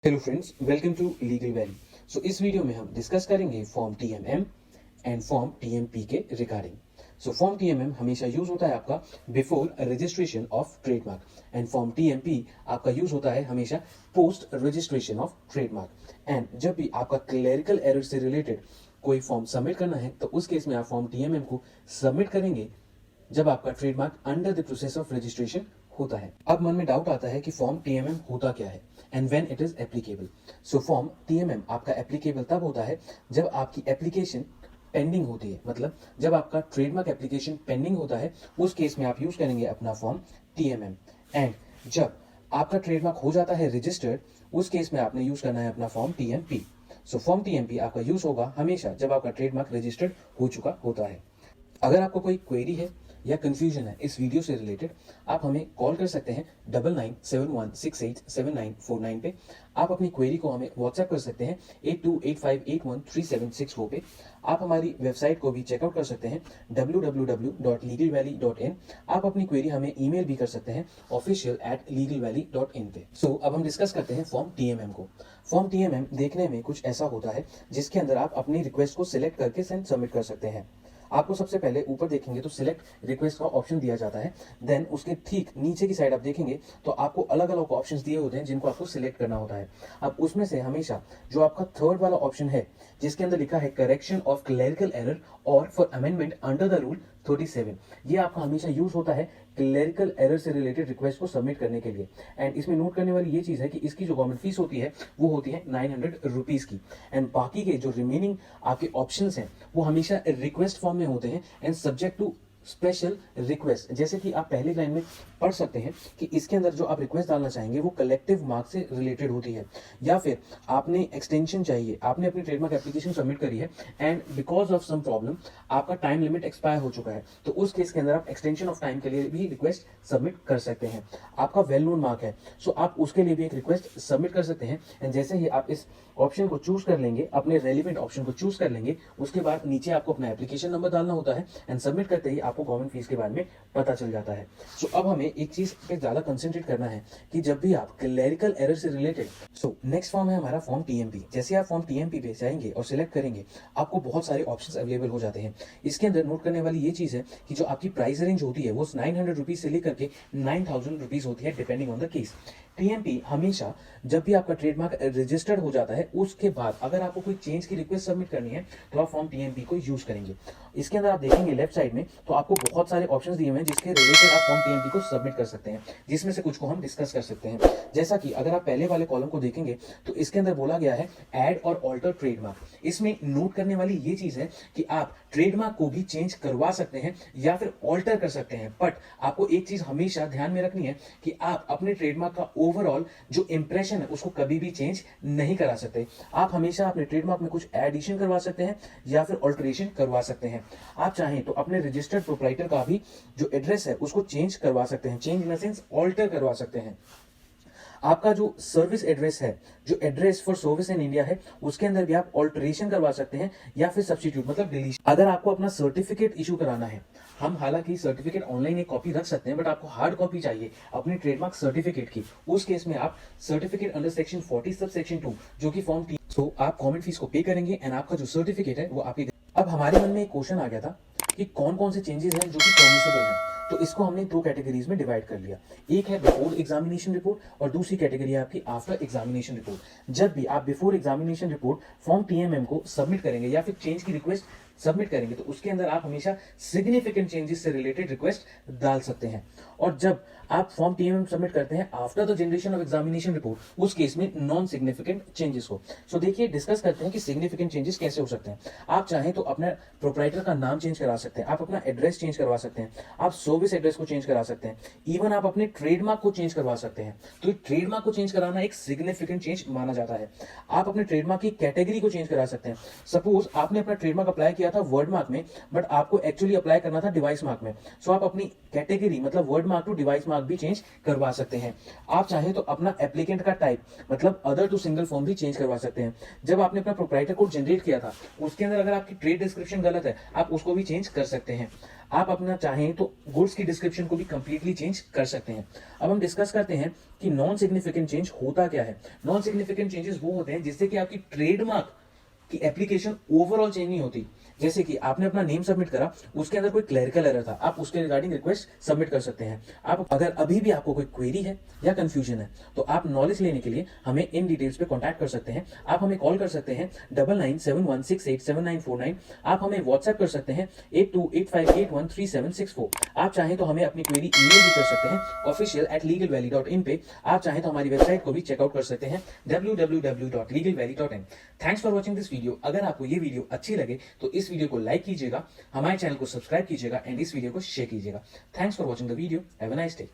Hello friends, welcome to legal valley. So इस video में हम डिस्कस करेंगे form TMM and form TMP के रिगार्डिंग। सो फॉर्म टीएमएम हमेशा यूज होता है आपका before registration of trademark and form TMP आपका यूज होता है हमेशा post registration of trademark. And जब भी आपका क्लेरिकल एरर से रिलेटेड कोई फॉर्म सबमिट करना है तो उस केस में आप फॉर्म टीएमएम को सबमिट करेंगे जब आपका trademark under the process of registration होता है। अब मन में डाउट आता है कि फॉर्म टीएमएम होता क्या है and when it is applicable. So form TMM आपका एप्लीकेबल तब होता है जब आपकी एप्लीकेशन पेंडिंग होती है, मतलब जब आपका ट्रेडमार्क एप्लीकेशन पेंडिंग होता है उस केस में आप यूज करेंगे अपना फॉर्म टीएमएम। एंड जब आपका ट्रेडमार्क हो जाता है रजिस्टर्ड उस केस में आपने यूज करना है अपना form TMP. So form TMP आपका यूज होगा हमेशा जब आपका ट्रेडमार्क रजिस्टर्ड हो चुका होता है। अगर आपको कोई क्वेरी है या कंफ्यूजन है इस वीडियो से रिलेटेड, आप हमें कॉल कर सकते हैं 9971687949 पे। आप अपनी क्वेरी को हमें व्हाट्सएप कर सकते हैं 8285813764 पे। आप हमारी वेबसाइट को भी चेकआउट कर सकते हैं www.legalvalley.in। आप अपनी क्वेरी हमें ईमेल भी कर सकते हैं official@legalvalley.in पे। सो अब हम डिस्कस करते हैं फॉर्म टीएमएम को। फॉर्म टीएमएम देखने में कुछ ऐसा होता है जिसके अंदर आप अपनी रिक्वेस्ट को सिलेक्ट करके सेंड सबमिट कर सकते हैं। आपको सबसे पहले ऊपर देखेंगे तो सिलेक्ट रिक्वेस्ट का ऑप्शन दिया जाता है। देन उसके ठीक नीचे की साइड आप देखेंगे तो आपको अलग अलग ऑप्शंस दिए होते हैं जिनको आपको सिलेक्ट करना होता है। अब उसमें से हमेशा जो आपका थर्ड वाला ऑप्शन है जिसके अंदर लिखा है करेक्शन ऑफ क्लेरिकल एरर और for amendment under the rule 37, ये आपका हमेशा यूज होता है क्लेरिकल एरर से रिलेटेड रिक्वेस्ट को सबमिट करने के लिए। एंड इसमें नोट करने वाली ये चीज है कि इसकी जो गवर्नमेंट फीस होती है वो होती है 900 रुपीज की। एंड बाकी के जो रिमेनिंग आपके ऑप्शंस हैं वो हमेशा रिक्वेस्ट फॉर्म में होते हैं and subject to special request. जैसे कि आप पहली लाइन में पढ़ सकते हैं कि इसके अंदर जो आप रिक्वेस्ट डालना चाहेंगे वो कलेक्टिव मार्क से रिलेटेड होती है, या फिर आपने एक्सटेंशन चाहिए, आपने अपनी ट्रेडमार्क एप्लीकेशन सबमिट करी है and because of some problem आपका टाइम लिमिट एक्सपायर हो चुका है तो उस केस के अंदर आप एक्सटेंशन ऑफ टाइम के लिए भी रिक्वेस्ट सबमिट कर सकते हैं। आपका वेल नोन मार्क है सो आप उसके लिए भी एक रिक्वेस्ट सबमिट कर सकते हैं। एंड जैसे ही आप इस ऑप्शन को चूज कर लेंगे, अपने रेलिवेंट ऑप्शन को चूज कर लेंगे, उसके बाद नीचे आपको अपना एप्लीकेशन नंबर डालना होता है एंड सबमिट करते ही आपको गवर्नमेंट फीस के बारे में पता चल जाता है। सो अब हमें एक चीज पे ज्यादा कंसंट्रेट करना है कि जब भी आप क्लेरिकल एरर से रिलेटेड, सो नेक्स्ट फॉर्म है हमारा फॉर्म टीएमपी। जैसे आप फॉर्म टीएमपी पे जाएंगे और सिलेक्ट करेंगे आपको बहुत सारे ऑप्शंस अवेलेबल हो जाते हैं। इसके अंदर नोट करने वाली ये चीज है कि जो आपकी प्राइस रेंज होती है वो 900 रुपीज से लेकर के 9000 रुपीज होती है depending on the case. TMP हमेशा जब भी आपका ट्रेडमार्क रजिस्टर्ड हो जाता है उसके बाद अगर आपको कोई चेंज की रिक्वेस्ट सबमिट करनी है तो आप फॉर्म टीएमपी को यूज करेंगे। इसके अंदर आप देखेंगे लेफ्ट साइड में तो आपको बहुत सारे ऑप्शंस दिए हुए हैं जिसके रिलेटेड आप फॉर्म टीएमपी को सबमिट कर सकते हैं, जिसमें से कुछ को हम डिस्कस कर सकते हैं। जैसा कि अगर आप पहले वाले कॉलम को देखेंगे तो इसके अंदर बोला गया है ऐड और ऑल्टर ट्रेडमार्क। इसमें नोट करने वाली ये चीज है कि आप ट्रेडमार्क को भी चेंज करवा सकते हैं या फिर ऑल्टर कर सकते हैं, बट आपको एक चीज हमेशा ध्यान में रखनी है कि आप अपने ट्रेडमार्क का ओवरऑल जो इंप्रेशन है उसको कभी भी चेंज नहीं करा सकते। आप हमेशा अपने ट्रेडमार्क में कुछ एडिशन करवा सकते हैं या फिर ऑल्टरेशन करवा सकते हैं। आप चाहें तो अपने रजिस्टर्ड प्रोप्राइटर का भी जो एड्रेस है उसको चेंज करवा सकते हैं, change in the sense alter करवा सकते हैं। आपका जो सर्विस एड्रेस है, जो address for service in India है, उसके अंदर भी आप ऑल्टरेशन करवा सकते हैं या फिर सब्स्टिट्यूट मतलब डिलीशन। अगर आपको अपना सर्टिफिकेट इशू कराना है, हम हालांकि सर्टिफिकेट ऑनलाइन एक कॉपी रख सकते हैं बट आपको हार्ड कॉपी चाहिए अपनी ट्रेडमार्क सर्टिफिकेट की, उस केस में आप certificate under section 40 sub section 2 जो कि फॉर्म सो आप कॉमन फीस को पे करेंगे एंड आपका जो सर्टिफिकेट है वो आपके। अब हमारे मन में एक क्वेश्चन आ गया था कि कौन कौन से चेंजेस हैं जो कि परमिसिबल हैं, तो इसको हमने दो कैटेगरीज में डिवाइड कर लिया। एक है बिफोर एग्जामिनेशन रिपोर्ट और दूसरी कैटेगरी है आपकी आफ्टर एग्जामिनेशन रिपोर्ट। जब भी आप बिफोर एग्जामिनेशन रिपोर्ट फॉर्म टीएमएम को सबमिट करेंगे या फिर चेंज की रिक्वेस्ट सबमिट करेंगे तो उसके अंदर आप हमेशा सिग्निफिकेंट चेंजेस से रिलेटेड रिक्वेस्ट डाल सकते हैं। और जब आप फॉर्म टीएमएम सबमिट करते हैं after the generation of examination report उस केस में नॉन सिग्निफिकेंट चेंजेस को। सो देखिए डिस्कस करते हैं कि सिग्निफिकेंट चेंजेस कैसे हो सकते हैं। आप चाहें तो अपना प्रोप्राइटर का नाम चेंज करा सकते हैं, आप अपना एड्रेस चेंज करवा सकते हैं, आप सर्विस एड्रेस को चेंज करा सकते हैं, इवन आप अपने ट्रेडमार्क को चेंज करवा सकते हैं। तो ट्रेडमार्क को चेंज कराना एक सिग्निफिकेंट चेंज माना जाता है। आप अपने ट्रेडमार्क की कैटेगरी को चेंज करा सकते हैं। सपोज आपने अपना ट्रेडमार्क अप्लाई किया था वर्ड मार्क में, बट आपको एक्चुअली अप्लाई करना था डिवाइस मार्क में। सो आप अपनी कैटेगरी मतलब word mark to device mark भी चेंज करवा सकते हैं। आप चाहें तो अपना एप्लीकेंट का टाइप मतलब अदर टू सिंगल फॉर्म भी चेंज करवा सकते हैं। जब आपने अपना प्रोप्राइटर कोड जनरेट किया था उसके अंदर अगर आपकी ट्रेड डिस्क्रिप्शन गलत है आप उसको भी चेंज कर सकते हैं। आप अपना चाहें तो गुड्स की डिस्क्रिप्शन को भी कंप्लीटली चेंज कर सकते हैं। अब हम डिस्कस करते हैं कि नॉन सिग्निफिकेंट चेंज होता क्या है। नॉन सिग्निफिकेंट चेंजेस वो होते हैं जिससे कि आपकी ट्रेडमार्क की एप्लीकेशन ओवरऑल चेंज नहीं होती। जैसे कि आपने अपना नेम सबमिट करा, उसके अंदर कोई क्लरिकल एरर था, आप उसके रिगार्डिंग रिक्वेस्ट सबमिट कर सकते हैं। आप अगर अभी भी आपको कोई क्वेरी है या कंफ्यूजन है तो आप नॉलेज लेने के लिए हमें इन डिटेल्स पे कांटेक्ट कर सकते हैं। आप हमें कॉल कर सकते हैं 9971687949। आप हमें व्हाट्सएप कर सकते हैं 8285813764। आप चाहें तो हमें अपनी क्वेरी ईमेल भी कर सकते हैं official@legalvalley.in पे। आप चाहें तो हमारी वेबसाइट को भी चेकआउट कर सकते हैं www.legalvalley.in। Thanks for watching this video. अगर आपको ये वीडियो अच्छी लगे तो इस वीडियो को लाइक कीजिएगा, हमारे चैनल को सब्सक्राइब कीजिएगा एंड इस वीडियो को शेयर कीजिएगा। Thanks for watching the video. Have a nice day.